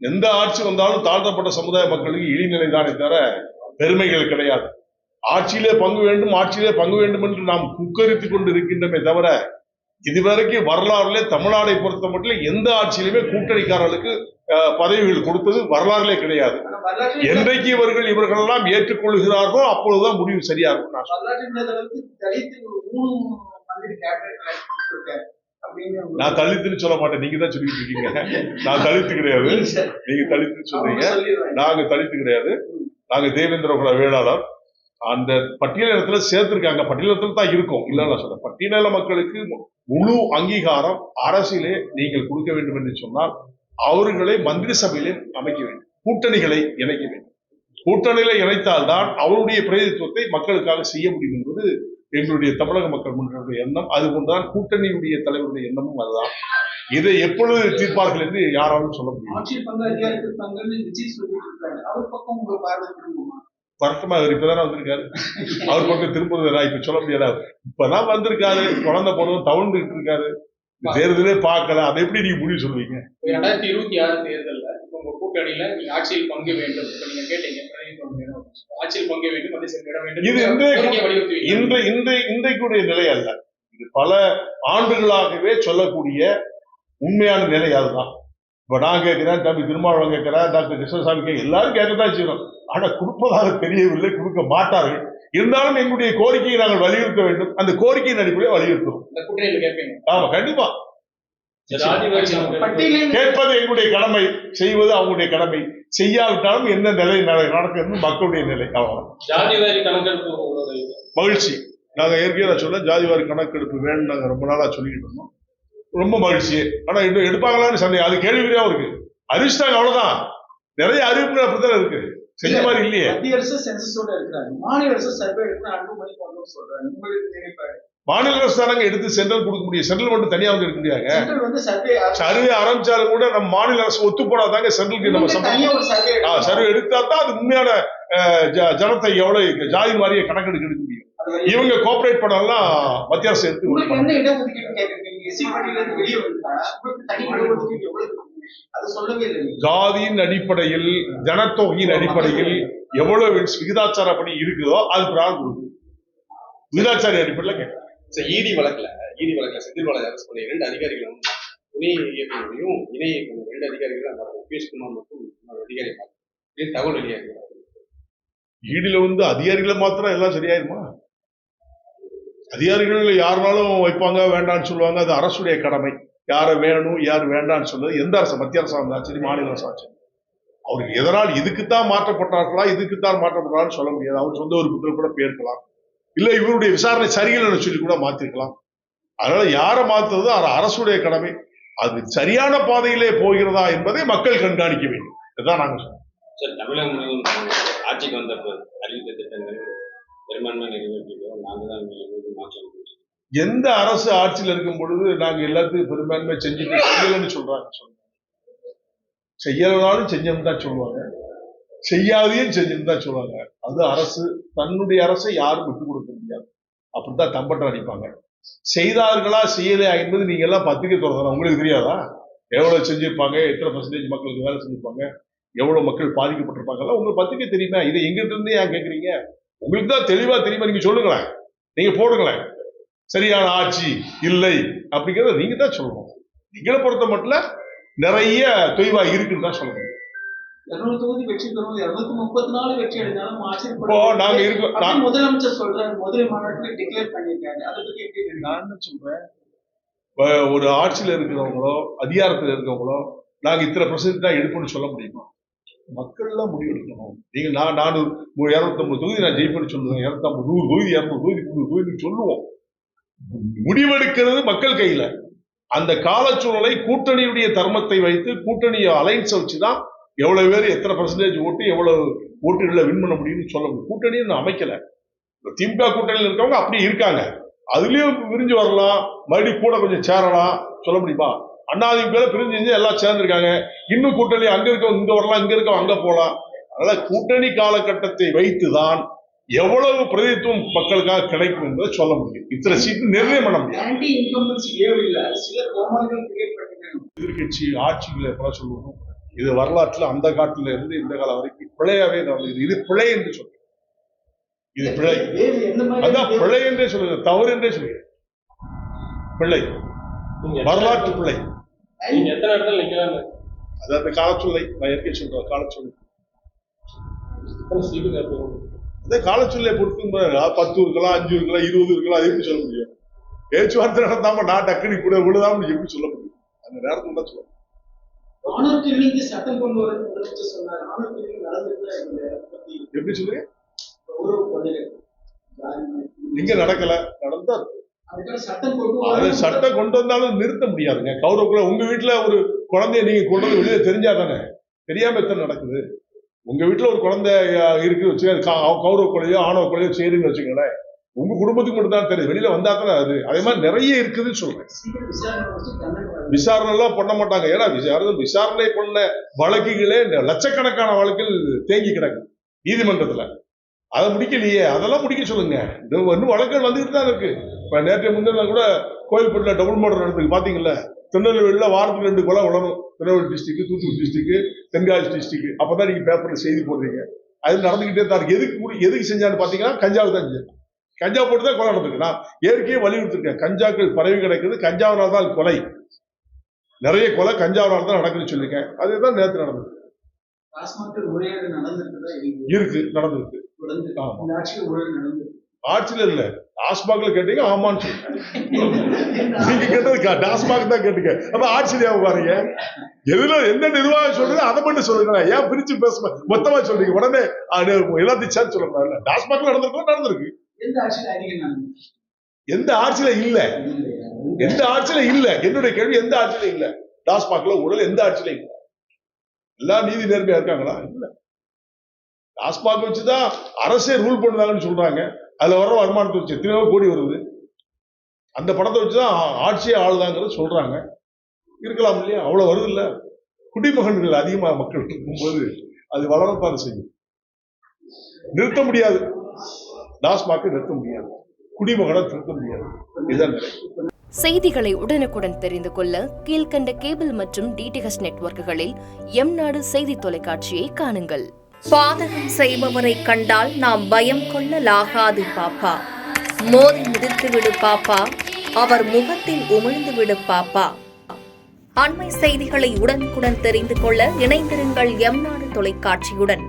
எந்த ஆட்சி வந்தாலும் தாழ்த்தப்பட்ட சமுதாய மக்களுக்கு இழிநிலை தானே தவிர பெருமைகள் கிடையாது. ஆட்சியிலே பங்கு வேண்டும் என்று நாம் குக்கரித்துக் கொண்டு இருக்கின்றமே தவிர இதுவரைக்கும் வரலாறுல தமிழ்நாடை பொறுத்த மட்டும் எந்த ஆட்சியிலுமே கூட்டணிக்காரர்களுக்கு பதவிகள் கொடுத்தது வரலாறுலே கிடையாது. என்றைக்கு இவர்கள் எல்லாம் ஏற்றுக்கொள்கிறார்களோ அப்பொழுதுதான் முடிவு சரியா இருக்கும். நான் தலித்துன்னு சொல்ல மாட்டேன், நீங்க தான் சொல்லிட்டு இருக்கீங்க. நான் தலித்து கிடையாது, நீங்க தலித்துன்னு சொல்றீங்க. நாங்க தலித்து கிடையாது, நாங்க தேவேந்திர குல வேளாளர். அந்த பட்டியலினத்துல சேர்த்திருக்காங்க, பட்டியலினத்துல தான் இருக்கும். இல்ல நான் சொல்றேன், பட்டியல மக்களுக்கு முழு அங்கீகாரம் அரசியலே நீங்கள் கொடுக்க வேண்டும் என்று சொன்னால் அவர்களை மந்திரி சபையிலே அமைக்க வேண்டும், கூட்டணிகளை இணைக்க வேண்டும். கூட்டணிகளை இணைத்தால்தான் அவருடைய பிரதிநிதித்துவத்தை மக்களுக்காக செய்ய முடியும் என்பது எங்களுடைய தமிழக மக்கள் முன்னேற்ற எண்ணம். அதுபோன்றுதான் கூட்டணியுடைய தலைவருடைய எண்ணமும் அதுதான். இதை எப்பொழுது தீர்ப்பார்கள் என்று யாராலும் சொல்ல முடியும். வருத்தமா அவர் இப்பதானே வந்திருக்காரு, அவர் பக்கம் திரும்புறதா இப்ப சொல்ல முடியாது. இப்பதான் வந்திருக்காரு, குழந்தை போனதும் தவழ்ந்துட்டு இருக்காரு, தேர்தலே பார்க்கல. அதை எப்படி நீங்க முடிவு சொல்லுவீங்க? 2026 தேர்தல்ல உங்க கூட்டணியில நீங்க ஆட்சியில் பங்கு வேண்டும் நீங்க கேட்டீங்க, ஆட்சியில் பங்கு வேண்டும். இது இன்றைக்குடைய நிலை அல்ல, இது பல ஆண்டுகளாகவே சொல்லக்கூடிய உண்மையான நிலை அதுதான். இப்ப நான் கேட்கிறேன், தம்பி திருமாவளவன் கேட்கிறேன், டாக்டர் கிருஷ்ணசாமி கேட்க, எல்லாரும் கேட்கத்தான் செய்யணும். ஆனா கொடுப்பதாக தெரியவில்லை, கொடுக்க மாட்டார்கள். இருந்தாலும் எங்களுடைய கோரிக்கையை நாங்கள் வலியுறுத்த வேண்டும். அந்த கோரிக்கையின் அடிப்படையில் வலியுறுத்துவோம். ஆமா, கண்டிப்பா கேட்பது எங்களுடைய கடமை, செய்வது அவங்களுடைய கடமை. செய்யாவிட்டாலும் என்ன நிலை நடக்கிறது மக்களுடைய நிலை. மகிழ்ச்சி. நாங்க ஏற்கனவே சொல்ல ஜாதிவாரி கணக்கெடுப்பு வேணும், நாங்க ரொம்ப நாளா சொல்லிக்கிட்டு இருந்தோம். ரொம்ப மகிழ்ச்சி. ஆனா இன்னும் எடுப்பாங்களான்னு சந்தேகம், அது கேள்விக்குறியா இருக்கு. அறிவிச்சிட்டாங்க, அவ்வளவுதான். நிறைய அறிவிப்புகள் அப்படித்தான் இருக்கு, செஞ்ச மாதிரி இல்லையே. மாநில அரசு தானங்க எடுத்து சென்ட்ரல் கொடுக்க முடியும், சென்ட்ரல் மட்டும் தனியா வந்து எடுக்க முடியாது. சர்வே ஆரம்பிச்சாலும் கூட நம்ம மாநில அரசு ஒத்து போனாதாங்க சென்ட்ரலுக்கு நம்ம சர்வே எடுத்தா தான் அது உண்மையான ஜனத்தை எவ்வளவு ஜாதி மாதிரியே கணக்கெடுக்க எடுக்க முடியும். இவங்க கோஆபரேட் பண்ணலாம், மத்திய அரசு எடுத்து. ஜாதியின் அடிப்படையில் ஜனத்தொகையின் அடிப்படையில் எவ்வளவு விகிதாச்சாரப்படி இருக்குதோ அது பிரான் கொடுக்குது. விகிதாச்சார அடிப்படையில் கேட்க ஈடி வழக்குல செந்தில் பாலாஜி அரசு பண்ண 2 அதிகாரிகளும் துணை இயக்குநரையும் இணை இயக்குநர் 2 அதிகாரிகளும் முகேஷ்குமார் மற்றும் அதிகாரி தகவல் வெளியாகிறார். ஈடில அதிகாரிகளை மாத்திரம் எல்லாம் சரியாயிருமா? அதிகாரிகள் யாருனாலும் வைப்பாங்க, வேண்டான்னு சொல்லுவாங்க. அது அரசுடைய கடமை. யார வேணும் யார் வேண்டான்னு சொல்றது எந்த அரசு, மத்திய அரசா இருந்தா சரி, மாநில அரசா சரி, அவருக்கு எதனால் இதுக்குத்தான் மாற்றப்பட்டார்களா இதுக்குத்தான் மாற்றப்பட்டாலும் சொல்ல முடியாது. அவர் சொந்த உறுப்பினர் கூட பேர்க்கலாம், இல்ல இவருடைய விசாரணை சரியில்லைன்னு சொல்லி கூட மாத்திருக்கலாம். அதனால யாரை மாத்துறது அது அரசுடைய கடமை. அது சரியான பாதையிலே போகிறதா என்பதை மக்கள் கண்காணிக்க வேண்டும். இதுதான் நாங்க சொல்றோம். தமிழகம் ஆட்சிக்கு வந்த அறிவித்த திட்டங்கள் பெரும்பான்மை நிறைவேற்றியோ நாங்கள் தான் மாற்றம். எந்த அரசு ஆட்சியில் இருக்கும் பொழுது நாங்க எல்லாத்தையும் பெரும்பான்மை செஞ்சுட்டு செய்யலன்னு சொல்றாங்க. செய்யலனாலும் செஞ்சோம்னு தான் சொல்லுவாங்க, செய்யாதையும் செஞ்சுன்னு தான் சொல்லுவாங்க. அது அரசு, தன்னுடைய அரசை யாரும் விட்டு கொடுக்க முடியாது. அப்படித்தான் தம்பட்டம் அடிப்பாங்க. செய்தார்களா செய்யலையா என்பது நீங்க எல்லாம் பத்திரிகை தொடர்ந்து உங்களுக்கு தெரியாதா? எவ்வளவு செஞ்சிருப்பாங்க, எத்தனை % மக்களுக்கு வேலை செஞ்சிருப்பாங்க, எவ்வளவு மக்கள் பாதிக்கப்பட்டிருப்பாங்கல்ல, உங்களுக்கு பத்திரிகை தெரியுமா? இதை எங்கிட்ட இருந்து ஏன் கேட்குறீங்க? உங்களுக்கு தான் தெளிவா தெரியுமா? நீங்க சொல்லுங்களேன், நீங்க போடுங்களேன். சரியான ஆட்சி இல்லை அப்படிங்கிறத நீங்க தான் சொல்லணும். நீங்களை பொறுத்த மட்டும் நிறைய தொய்வா இருக்குன்னு தான் சொல்லணும். முதலமைச்சர் சொல்றாரு, மதுரை மாநாட்டில் டிக்ளேர் பண்ணிருக்காரு. அதை பத்தி எப்படி? நான் என்ன சொல்றேன், ஒரு ஆட்சியில் இருக்கிறவங்களோ அதிகாரத்தில் இருக்கிறவங்களோ நாங்க இத்தனை % தான் எடுப்போம்னு சொல்ல முடியுமா? மக்கள் எல்லாம் முடிவெடுக்கணும். நீங்க நான் 250 தொகுதி நான் ஜெயிப்பேன்னு சொல்லுவேன், 250 100 தொகுதி 200 தொகுதி 300 தொகுதி சொல்லுவோம். முடிவெடுக்கிறது மக்கள் கையில. அந்த காலச்சூழலை கூட்டணியுடைய தர்மத்தை வைத்து கூட்டணிய அலைன்ஸ் வச்சுதான் எவ்வளவு பேர் எத்தனை % ஓட்டு எவ்வளவு ஓட்டுகளை வின் பண்ண முடியும்னு சொல்ல முடியும். கூட்டணியும் அமைக்கல. திமுக கூட்டணியில் இருக்கவங்க அப்படி இருக்காங்க, அதுலயும் பிரிஞ்சு வரலாம், மறுபடியும் கூட கொஞ்சம் சேரலாம், சொல்ல முடியுமா? அண்ணாதிமுக பிரிஞ்சு எல்லாம் சேர்ந்திருக்காங்க. இன்னும் கூட்டணி அங்க இருக்கவங்க இங்க வரலாம், இங்க இருக்கவங்க அங்க போலாம். அதனால கூட்டணி காலகட்டத்தை வைத்துதான் எவ்வளவு பிரதித்துவம் மக்களுக்காக கிடைக்கும் என்பதை சொல்ல முடியும். இத்தனை சீட்டு நிர்ணயம் பண்ண முடியும். எதிர்கட்சி ஆட்சிகளை சொல்லுவோம், இது வரலாற்றுல அந்த காலத்துல இருந்து இந்த காலம் வரைக்கும் பிழையாவே நடந்தது. இது பிழை என்று சொல்றேன். இது பிழை. அதான் பிழை என்றே சொல்லுங்க, தவறு என்றே சொல்லுங்க. பிழை, வரலாற்று பிழை. நீங்க எத்தனை இடத்துல நிக்கலாம்? அது அந்த காலச்சொல்லை நான் ஏற்கனவே சொல்றேன். காலச்சொல்லை அதே காலச்சொல்லை பொறுத்து 10 இருக்கலாம், 5 இருக்கலாம், 20 இருக்கலாம். அது எப்படி சொல்ல முடியும்? பேச்சுவார்த்தை நடந்தாம நான் டக்குனு கூட விழுதாம எப்படி சொல்ல முடியும்? அந்த நேரத்துல தான் சொல்லுவேன். சட்டம் கொண்டு வர சொன்னார். எப்படி சொல்லுங்க? இங்க நடக்கல, நடந்தா சட்டம் கொண்டு வந்தாலும் நிறுத்த முடியாதுங்க. கௌரவ கொலை உங்க வீட்டுல ஒரு குழந்தைய நீங்க கொண்டு வந்து வெளியே தெரிஞ்சா தானே, தெரியாம எத்தனை நடக்குது. உங்க வீட்டுல ஒரு குழந்தை இருக்கு வச்சு கௌரவ கொலையோ ஆணவ கொலையோ செய்யுன்னு வச்சுக்கோங்களேன், உங்க குடும்பத்துக்கு மட்டும் தான் தெரியும், வெளியில வந்தா தானே அது. அதே மாதிரி நிறைய இருக்குதுன்னு சொல்றேன். விசாரணை எல்லாம் பண்ண மாட்டாங்க. ஏன்னா விசாரணை பண்ண வழக்குகளே லட்சக்கணக்கான வழக்கில் தேங்கி கிடக்கு நீதிமன்றத்துல. அதை முடிக்கலையே, அதெல்லாம் முடிக்க சொல்லுங்க. இன்னும் வழக்குகள் வந்துகிட்டு தான் இருக்கு. இப்ப நேற்றைய முந்தின கூட கோயில்பட்டில் டபுள் மர்டர் நடந்தது பாத்தீங்கல்ல. திருநெல்வேலியில வாரத்துக்கு 2 கொலை வளரும். Tirunelveli district, Thoothukudi district, Tenkasi district. அப்பதான் நீங்க பேப்பர்ல செய்தி போடுறீங்க. அது நடந்துகிட்டே தான் இருக்கு. எதுக்கு செஞ்சான்னு பாத்தீங்கன்னா கஞ்சாவு தான் செஞ்சேன். கஞ்சா போட்டு தான் கொலை நடந்திருக்கு. நான் ஏற்கனவே வலியுறுத்திருக்கேன், கஞ்சாக்கள் பரவி கிடக்குது, கஞ்சாவினால் தான் கொலை. நிறைய கொலை கஞ்சாவினால் தான் நடக்குதுன்னு சொல்லியிருக்கேன். அதுதான் நேற்று நடந்தது. இருக்கு, நடந்திருக்கு. ஆட்சியில இல்ல, டாஸ்மாக்ல கேட்டீங்க ஆமான்னு சொல்லுங்க. நீங்க கேட்டது டாஸ்மாக் தான் கேட்டீங்க. அப்ப ஆட்சியில பாருங்க, எதுல எந்த நிர்வாகம் சொல்றது அதை மட்டும் சொல்லுங்க. ஏன் பிரிச்சு பேச மொத்தமா சொல்றீங்க? உடனே எல்லாத்தையும் சேர்த்து சொல்லக்கூடாது. டாஸ்மாக்ல நடந்திருக்கு. எந்த ஆட்சியில இல்ல, எந்த ஆட்சியில இல்ல. என்னுடைய கேள்வி, எந்த ஆட்சியில இல்ல டாஸ்மாக்ல ஊழல்? எந்த ஆட்சியில இல்ல? எல்லா நீதி நேர்மையா இருக்காங்களா? இல்ல. டாஸ்மாக் வச்சுதான் அரசே ரூல் பண்ணுவாங்கன்னு சொல்றாங்க. அதுல வர்ற வருமானத்தை வச்சு எத்தனையோ கோடி வருது. அந்த படத்தை வச்சுதான் ஆட்சியே ஆளுதாங்கிறது சொல்றாங்க. இருக்கலாம் இல்லையா? அவ்வளவு வருது இல்ல. குடிமகன்கள் அதிகமா மக்கள் இருக்கும்போது அது வளரத்தான் செய்யும். நிறுத்த முடியாது, டாஸ்மாக் நிறுத்த முடியாது, குடிமகனை நிறுத்த முடியாது. இதுதான் நிலை. செய்திகளை உடனுக்குடன் தெரிந்து கொள்ள கீழ்கண்ட கேபிள் மற்றும் டிடிஎச் நெட்வொர்க்குகளில் எம்நாடு செய்தி தொலைக்காட்சியை காணுங்கள். பாதகம் செய்பவரை கண்டால் நாம் பயம் கொள்ளலாகாது பாப்பா. மோதி மிதித்து விடு பாப்பா, அவர் முகத்தில் உமிழ்ந்து விடு பாப்பா. அண்மை செய்திகளை உடனுக்குடன் தெரிந்து கொள்ள இணைந்திருங்கள் எம்நாடு தொலைக்காட்சியுடன்.